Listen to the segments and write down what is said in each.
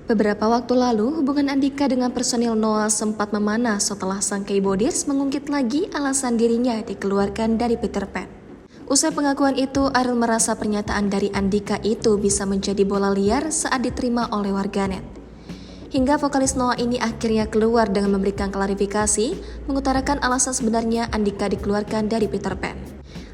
Beberapa waktu lalu, hubungan Andika dengan personil Noah sempat memanas setelah sang keyboardist mengungkit lagi alasan dirinya dikeluarkan dari Peter Pan. Usai pengakuan itu, Ariel merasa pernyataan dari Andika itu bisa menjadi bola liar saat diterima oleh warganet. Hingga vokalis Noah ini akhirnya keluar dengan memberikan klarifikasi, mengutarakan alasan sebenarnya Andika dikeluarkan dari Peter Pan.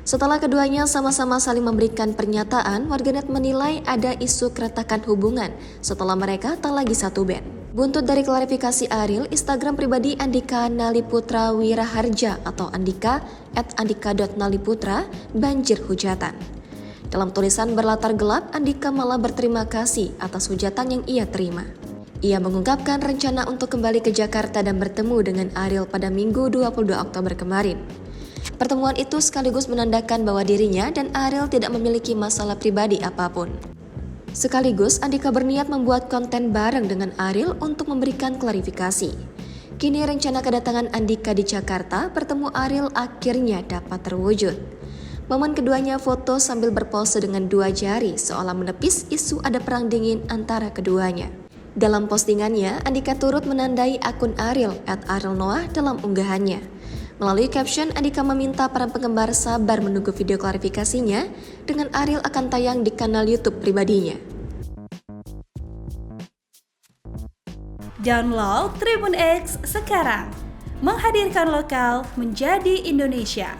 Setelah keduanya sama-sama saling memberikan pernyataan, warganet menilai ada isu keretakan hubungan setelah mereka tak lagi satu band. Buntut dari klarifikasi Ariel, Instagram pribadi Andika Naliputra Wiraharja atau Andika @andika.naliputra banjir hujatan. Dalam tulisan berlatar gelap, Andika malah berterima kasih atas hujatan yang ia terima. Ia mengungkapkan rencana untuk kembali ke Jakarta dan bertemu dengan Ariel pada Minggu 22 Oktober kemarin. Pertemuan itu sekaligus menandakan bahwa dirinya dan Ariel tidak memiliki masalah pribadi apapun. Sekaligus, Andika berniat membuat konten bareng dengan Ariel untuk memberikan klarifikasi. Kini rencana kedatangan Andika di Jakarta bertemu Ariel akhirnya dapat terwujud. Momen keduanya foto sambil berpose dengan dua jari seolah menepis isu ada perang dingin antara keduanya. Dalam postingannya, Andika turut menandai akun Ariel @arielnoah dalam unggahannya. Melalui caption, Andika meminta para penggemar sabar menunggu video klarifikasinya dengan Ariel akan tayang di kanal YouTube pribadinya. Download Tribun X sekarang, menghadirkan lokal menjadi Indonesia.